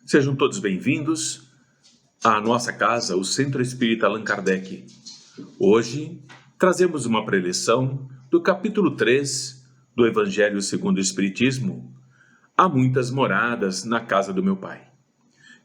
Sejam todos bem-vindos à nossa casa, o Centro Espírita Allan Kardec. Hoje, trazemos uma preleção do capítulo 3 do Evangelho segundo o Espiritismo. Há muitas moradas na casa do meu Pai.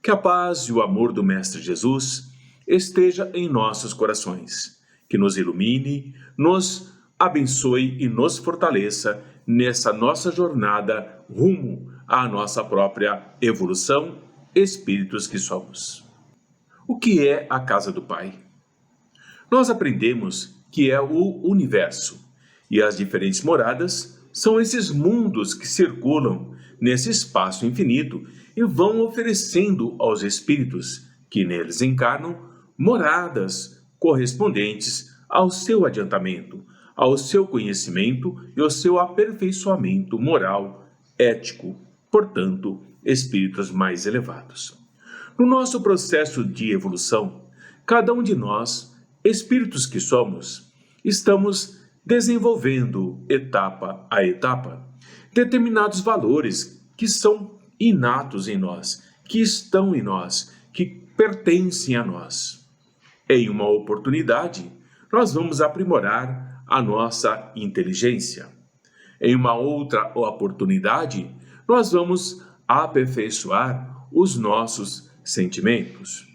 Que a paz e o amor do Mestre Jesus esteja em nossos corações, que nos ilumine, nos abençoe e nos fortaleça nessa nossa jornada rumo à nossa própria evolução, espíritos que somos. O que é a casa do Pai? Nós aprendemos que é o universo, e as diferentes moradas são esses mundos que circulam nesse espaço infinito e vão oferecendo aos espíritos que neles encarnam moradas correspondentes ao seu adiantamento, ao seu conhecimento e ao seu aperfeiçoamento moral, ético, portanto, espíritos mais elevados. No nosso processo de evolução, cada um de nós, espíritos que somos, estamos desenvolvendo, etapa a etapa, determinados valores que são inatos em nós, que estão em nós, que pertencem a nós. Em uma oportunidade, nós vamos aprimorar a nossa inteligência. Em uma outra oportunidade, nós vamos aperfeiçoar os nossos sentimentos.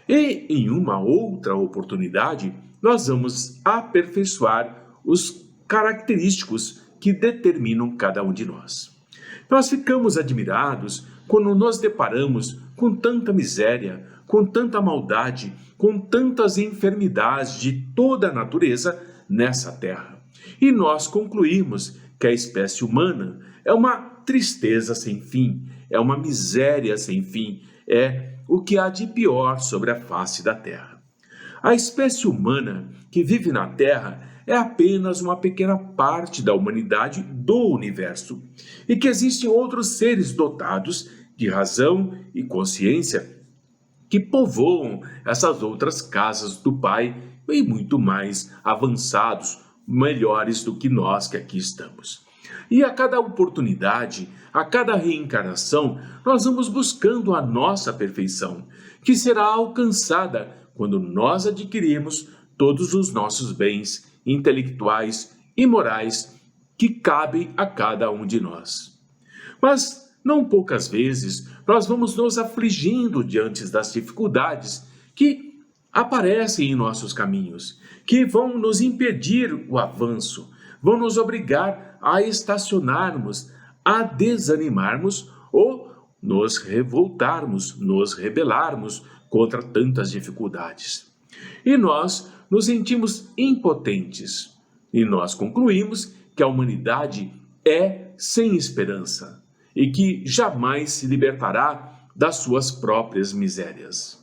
E em uma outra oportunidade, nós vamos aperfeiçoar os característicos que determinam cada um de nós. Nós ficamos admirados quando nos deparamos com tanta miséria, com tanta maldade, com tantas enfermidades de toda a natureza nessa terra. E nós concluímos que a espécie humana é uma tristeza sem fim, é uma miséria sem fim, é o que há de pior sobre a face da terra. A espécie humana que vive na terra é apenas uma pequena parte da humanidade do universo e que existem outros seres dotados de razão e consciência que povoam essas outras casas do Pai e muito mais avançados, melhores do que nós que aqui estamos. E a cada oportunidade, a cada reencarnação, nós vamos buscando a nossa perfeição, que será alcançada quando nós adquirirmos todos os nossos bens intelectuais e morais que cabem a cada um de nós. Mas, não poucas vezes, nós vamos nos afligindo diante das dificuldades que aparecem em nossos caminhos, que vão nos impedir o avanço, vão nos obrigar a estacionarmos, a desanimarmos ou nos revoltarmos, nos rebelarmos contra tantas dificuldades. E nós nos sentimos impotentes e nós concluímos que a humanidade é sem esperança e que jamais se libertará das suas próprias misérias.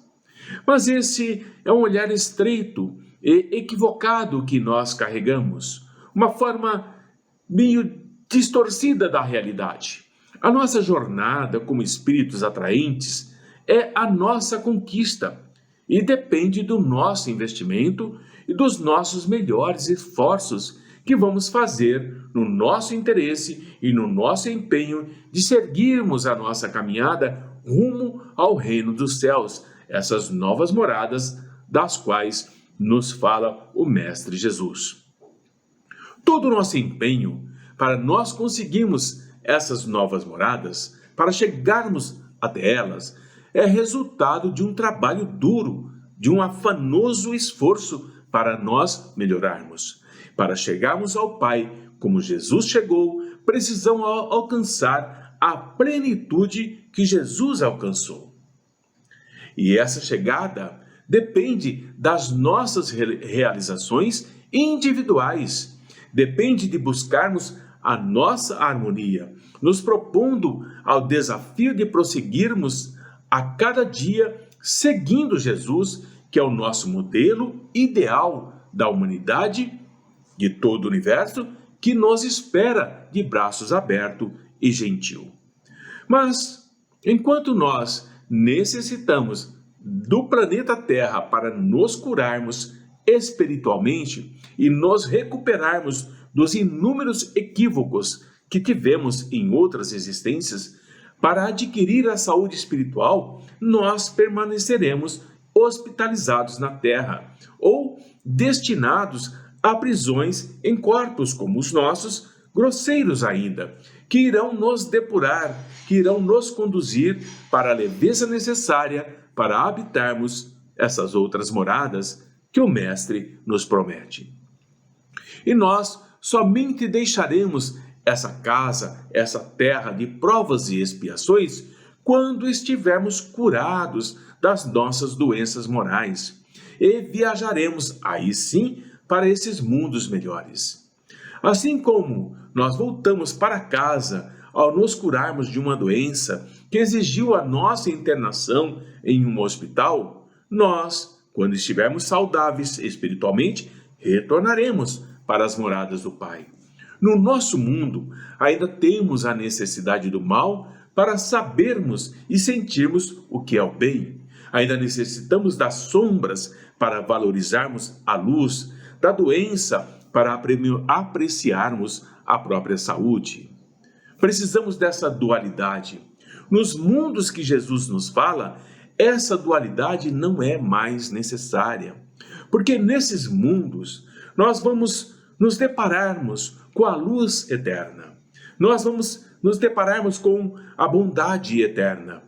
Mas esse é um olhar estreito e equivocado que nós carregamos, uma forma meio distorcida da realidade. A nossa jornada como espíritos atraentes é a nossa conquista e depende do nosso investimento e dos nossos melhores esforços que vamos fazer no nosso interesse e no nosso empenho de seguirmos a nossa caminhada rumo ao reino dos céus, essas novas moradas das quais nos fala o Mestre Jesus. Todo o nosso empenho para nós conseguirmos essas novas moradas, para chegarmos até elas, é resultado de um trabalho duro, de um afanoso esforço para nós melhorarmos. Para chegarmos ao Pai, como Jesus chegou, precisamos alcançar a plenitude que Jesus alcançou. E essa chegada depende das nossas realizações individuais, depende de buscarmos a nossa harmonia, nos propondo ao desafio de prosseguirmos a cada dia seguindo Jesus, que é o nosso modelo ideal da humanidade, de todo o universo, que nos espera de braços abertos e gentil. Mas, enquanto nós necessitamos do planeta Terra para nos curarmos espiritualmente e nos recuperarmos dos inúmeros equívocos que tivemos em outras existências, Para adquirir a saúde espiritual, nós permaneceremos hospitalizados na terra ou destinados a prisões em corpos como os nossos, grosseiros ainda, que irão nos depurar, que irão nos conduzir para a leveza necessária para habitarmos essas outras moradas que o Mestre nos promete. E nós somente deixaremos essa casa, essa terra de provas e expiações, quando estivermos curados das nossas doenças morais e viajaremos aí sim para esses mundos melhores. Assim como nós voltamos para casa ao nos curarmos de uma doença que exigiu a nossa internação em um hospital, nós, quando estivermos saudáveis espiritualmente, retornaremos para as moradas do Pai. No nosso mundo, ainda temos a necessidade do mal para sabermos e sentirmos o que é o bem. Ainda necessitamos das sombras para valorizarmos a luz, da doença para apreciarmos a própria saúde. Precisamos dessa dualidade. Nos mundos que Jesus nos fala, essa dualidade não é mais necessária. Porque nesses mundos, nós vamos nos depararmos com a luz eterna. Nós vamos nos depararmos com a bondade eterna,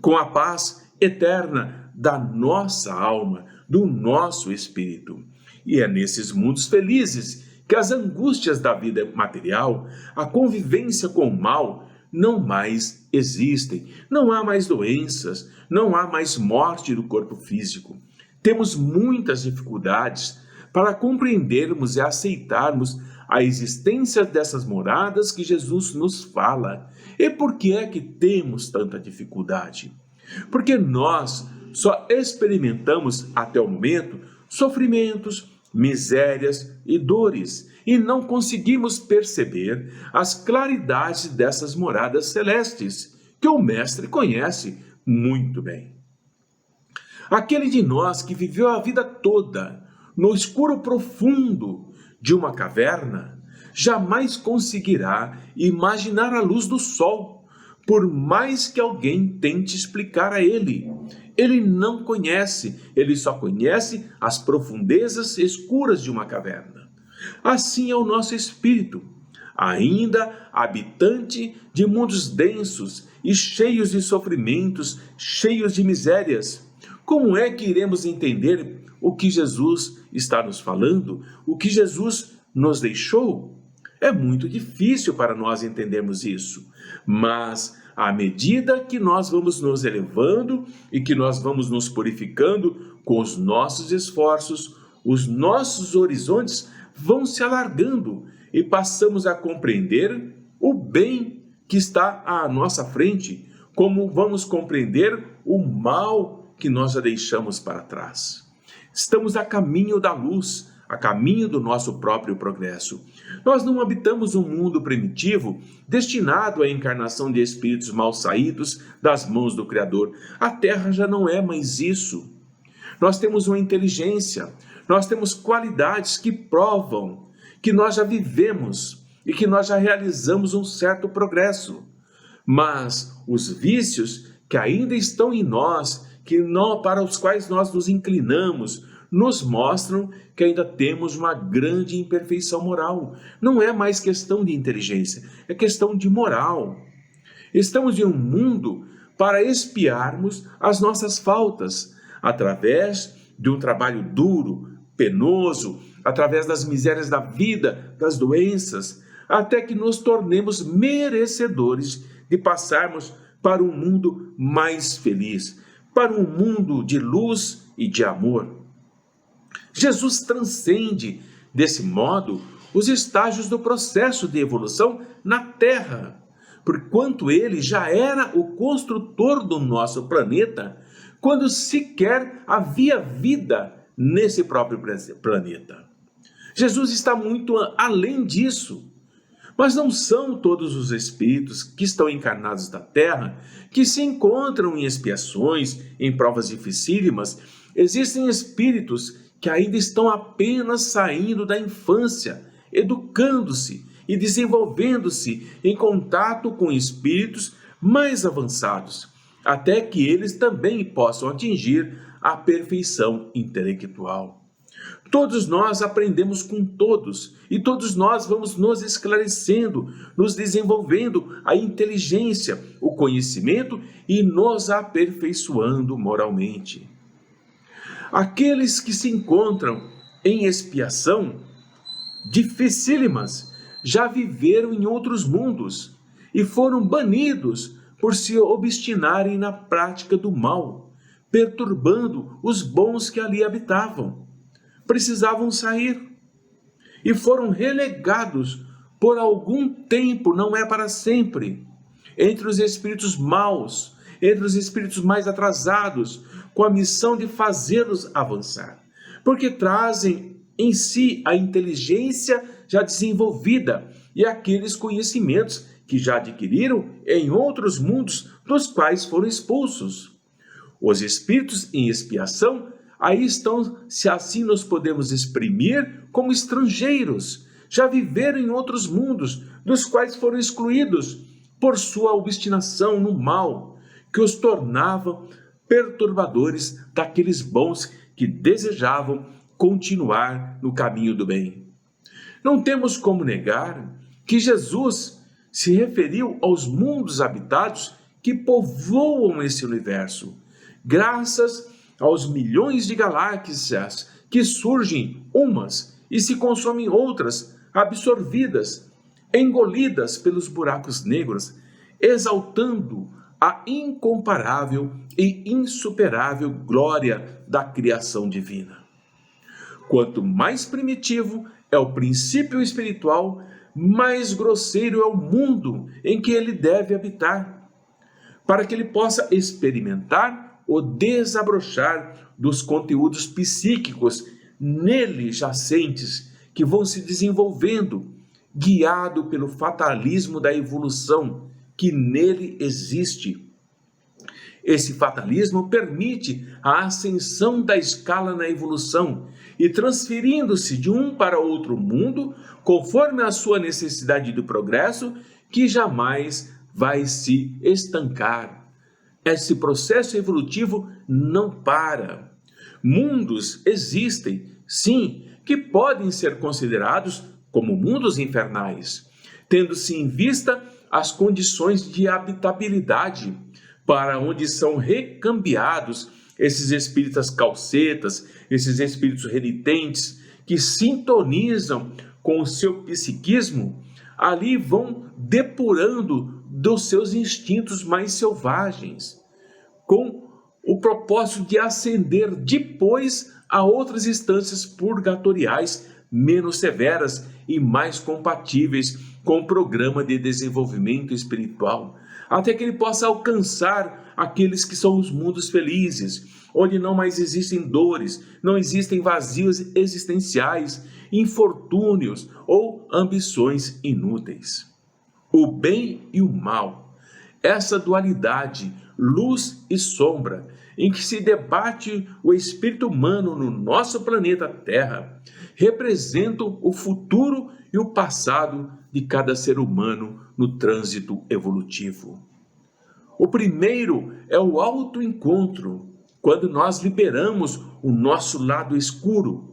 com a paz eterna da nossa alma, do nosso espírito. E é nesses mundos felizes que as angústias da vida material, a convivência com o mal, não mais existem. Não há mais doenças, não há mais morte do corpo físico. Temos muitas dificuldades para compreendermos e aceitarmos a existência dessas moradas que Jesus nos fala. E por que é que temos tanta dificuldade? Porque nós só experimentamos até o momento sofrimentos, misérias e dores, e não conseguimos perceber as claridades dessas moradas celestes, que o Mestre conhece muito bem. Aquele de nós que viveu a vida toda no escuro profundo de uma caverna, jamais conseguirá imaginar a luz do sol, por mais que alguém tente explicar a ele. Ele não conhece, ele só conhece as profundezas escuras de uma caverna. Assim é o nosso espírito, ainda habitante de mundos densos e cheios de sofrimentos, cheios de misérias. Como é que iremos entender o que Jesus está nos falando, o que Jesus nos deixou? É muito difícil para nós entendermos isso, mas à medida que nós vamos nos elevando e que nós vamos nos purificando com os nossos esforços, os nossos horizontes vão se alargando e passamos a compreender o bem que está à nossa frente, como vamos compreender o mal que nós já deixamos para trás. Estamos a caminho da luz, a caminho do nosso próprio progresso. Nós não habitamos um mundo primitivo destinado à encarnação de espíritos mal saídos das mãos do Criador. A Terra já não é mais isso. Nós temos uma inteligência, nós temos qualidades que provam que nós já vivemos e que nós já realizamos um certo progresso. Mas os vícios que ainda estão em nós, para os quais nós nos inclinamos, nos mostram que ainda temos uma grande imperfeição moral. Não é mais questão de inteligência, é questão de moral. Estamos em um mundo para expiarmos as nossas faltas, através de um trabalho duro, penoso, através das misérias da vida, das doenças, até que nos tornemos merecedores de passarmos para um mundo mais feliz, para um mundo de luz e de amor. Jesus transcende, desse modo, os estágios do processo de evolução na Terra, porquanto ele já era o construtor do nosso planeta, quando sequer havia vida nesse próprio planeta. Jesus está muito além disso. Mas não são todos os espíritos que estão encarnados na Terra que se encontram em expiações, em provas dificílimas. Existem espíritos que ainda estão apenas saindo da infância, educando-se e desenvolvendo-se em contato com espíritos mais avançados, até que eles também possam atingir a perfeição intelectual. Todos nós aprendemos com todos e todos nós vamos nos esclarecendo, nos desenvolvendo a inteligência, o conhecimento e nos aperfeiçoando moralmente. Aqueles que se encontram em expiação dificílimas já viveram em outros mundos e foram banidos por se obstinarem na prática do mal, perturbando os bons que ali habitavam. Precisavam sair e foram relegados por algum tempo, não é para sempre, entre os espíritos maus, entre os espíritos mais atrasados, com a missão de fazê-los avançar, porque trazem em si a inteligência já desenvolvida e aqueles conhecimentos que já adquiriram em outros mundos dos quais foram expulsos. Os espíritos em expiação aí estão, se assim nos podemos exprimir, como estrangeiros, já viveram em outros mundos, dos quais foram excluídos por sua obstinação no mal, que os tornava perturbadores daqueles bons que desejavam continuar no caminho do bem. Não temos como negar que Jesus se referiu aos mundos habitados que povoam esse universo, graças aos milhões de galáxias que surgem umas e se consomem outras, absorvidas, engolidas pelos buracos negros, exaltando a incomparável e insuperável glória da criação divina. Quanto mais primitivo é o princípio espiritual, mais grosseiro é o mundo em que ele deve habitar, para que ele possa experimentar o desabrochar dos conteúdos psíquicos nele jacentes, que vão se desenvolvendo, guiado pelo fatalismo da evolução que nele existe. Esse fatalismo permite a ascensão da escala na evolução e transferindo-se de um para outro mundo, conforme a sua necessidade do progresso, que jamais vai se estancar. Esse processo evolutivo não para. Mundos existem, sim, que podem ser considerados como mundos infernais, tendo-se em vista as condições de habitabilidade, para onde são recambiados esses espíritas calcetas, esses espíritos renitentes, que sintonizam com o seu psiquismo, ali vão depurando dos seus instintos mais selvagens, com o propósito de ascender depois a outras instâncias purgatoriais menos severas e mais compatíveis com o programa de desenvolvimento espiritual, até que ele possa alcançar aqueles que são os mundos felizes, onde não mais existem dores, não existem vazios existenciais, infortúnios ou ambições inúteis. O bem e o mal, essa dualidade, luz e sombra, em que se debate o espírito humano no nosso planeta Terra, representam o futuro e o passado de cada ser humano no trânsito evolutivo. O primeiro é o autoencontro, quando nós liberamos o nosso lado escuro,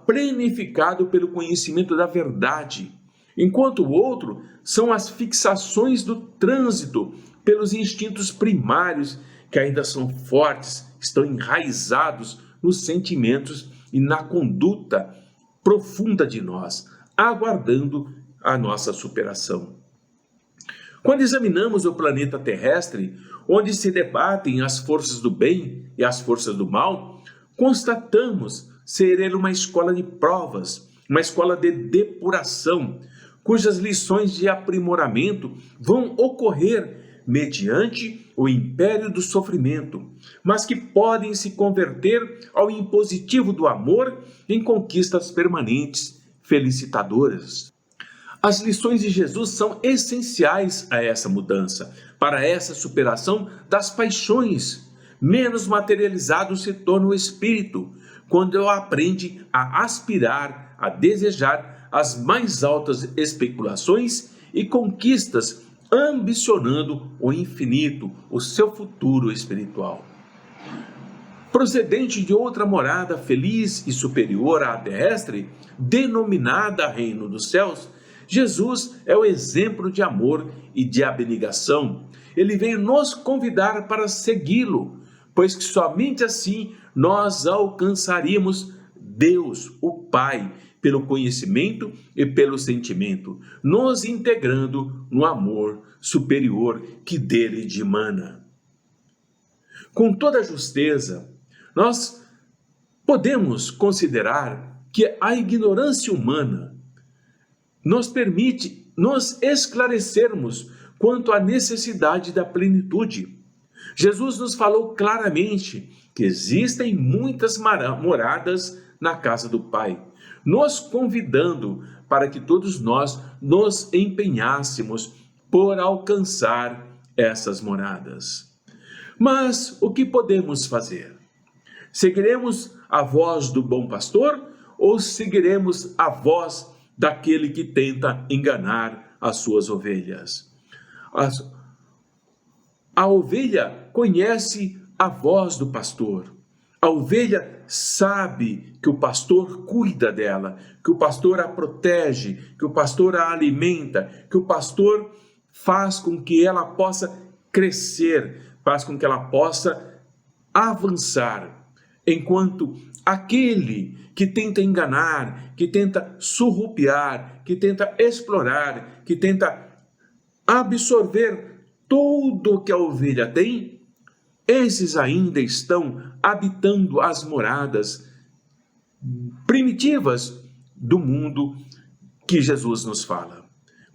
plenificado pelo conhecimento da verdade, enquanto o outro são as fixações do trânsito pelos instintos primários que ainda são fortes, estão enraizados nos sentimentos e na conduta profunda de nós, aguardando a nossa superação. Quando examinamos o planeta terrestre, onde se debatem as forças do bem e as forças do mal, constatamos ser ele uma escola de provas, uma escola de depuração, cujas lições de aprimoramento vão ocorrer mediante o império do sofrimento, mas que podem se converter ao impositivo do amor em conquistas permanentes, felicitadoras. As lições de Jesus são essenciais a essa mudança, para essa superação das paixões. Menos materializado se torna o espírito, quando aprende a aspirar, a desejar as mais altas especulações e conquistas ambicionando o infinito, o seu futuro espiritual. Procedente de outra morada feliz e superior à terrestre, denominada Reino dos Céus, Jesus é o exemplo de amor e de abnegação. Ele veio nos convidar para segui-lo, pois que somente assim nós alcançaríamos Deus, o Pai, pelo conhecimento e pelo sentimento, nos integrando no amor superior que dele dimana. Com toda justeza, nós podemos considerar que a ignorância humana nos permite nos esclarecermos quanto à necessidade da plenitude. Jesus nos falou claramente que existem muitas moradas na casa do Pai, nos convidando para que todos nós nos empenhássemos por alcançar essas moradas. Mas o que podemos fazer? Seguiremos a voz do bom pastor ou seguiremos a voz daquele que tenta enganar as suas ovelhas? A ovelha conhece a voz do pastor. A ovelha sabe que o pastor cuida dela, que o pastor a protege, que o pastor a alimenta, que o pastor faz com que ela possa crescer, faz com que ela possa avançar. Enquanto aquele que tenta enganar, que tenta surrupiar, que tenta explorar, que tenta absorver tudo o que a ovelha tem, esses ainda estão habitando as moradas primitivas do mundo que Jesus nos fala.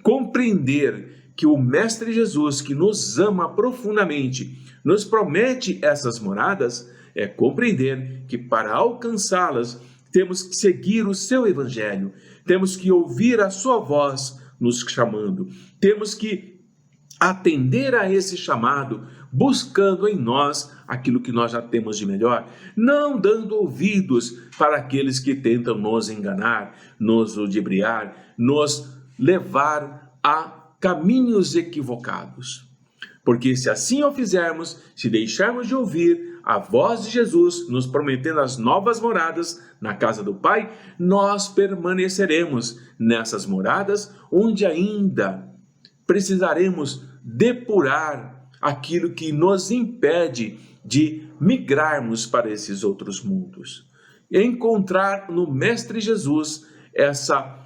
Compreender que o Mestre Jesus, que nos ama profundamente, nos promete essas moradas, é compreender que para alcançá-las temos que seguir o seu evangelho, temos que ouvir a sua voz nos chamando, temos que atender a esse chamado, buscando em nós aquilo que nós já temos de melhor, não dando ouvidos para aqueles que tentam nos enganar, nos ludibriar, nos levar a caminhos equivocados. Porque se assim o fizermos, se deixarmos de ouvir a voz de Jesus nos prometendo as novas moradas na casa do Pai, nós permaneceremos nessas moradas onde ainda precisaremos depurar aquilo que nos impede de migrarmos para esses outros mundos. E encontrar no Mestre Jesus essa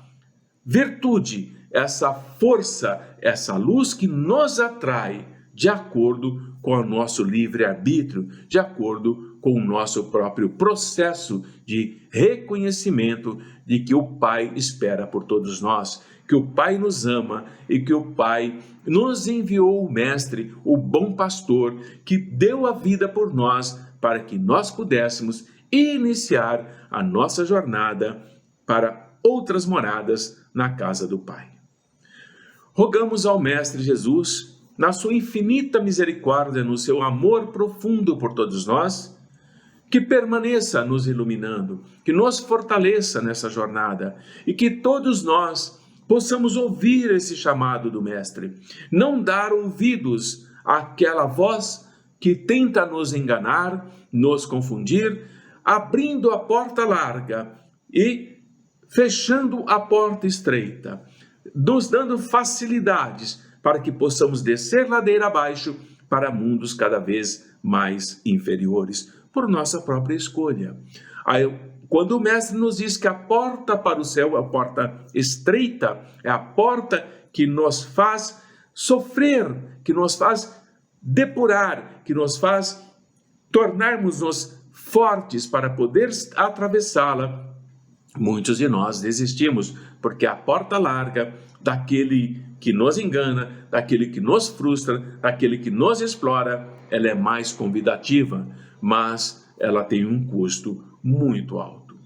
virtude, essa força, essa luz que nos atrai de acordo com o nosso livre-arbítrio, de acordo com o nosso próprio processo de reconhecimento de que o Pai espera por todos nós, que o Pai nos ama e que o Pai nos enviou o Mestre, o bom pastor, que deu a vida por nós para que nós pudéssemos iniciar a nossa jornada para outras moradas na casa do Pai. Rogamos ao Mestre Jesus, na sua infinita misericórdia, no seu amor profundo por todos nós, que permaneça nos iluminando, que nos fortaleça nessa jornada e que todos nós possamos ouvir esse chamado do Mestre, não dar ouvidos àquela voz que tenta nos enganar, nos confundir, abrindo a porta larga e fechando a porta estreita, nos dando facilidades para que possamos descer ladeira abaixo para mundos cada vez mais inferiores, por nossa própria escolha. Aí, quando o Mestre nos diz que a porta para o céu, a porta estreita, é a porta que nos faz sofrer, que nos faz depurar, que nos faz tornarmos-nos fortes para poder atravessá-la, muitos de nós desistimos, porque a porta larga daquele que nos engana, daquele que nos frustra, daquele que nos explora, ela é mais convidativa, mas ela tem um custo muito alto.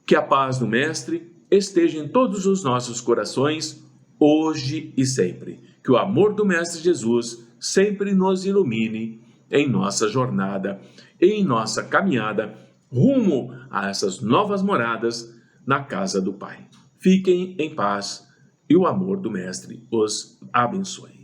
Que a paz do Mestre esteja em todos os nossos corações, hoje e sempre. Que o amor do Mestre Jesus sempre nos ilumine em nossa jornada, em nossa caminhada, rumo a essas novas moradas na casa do Pai. Fiquem em paz e o amor do Mestre os abençoe.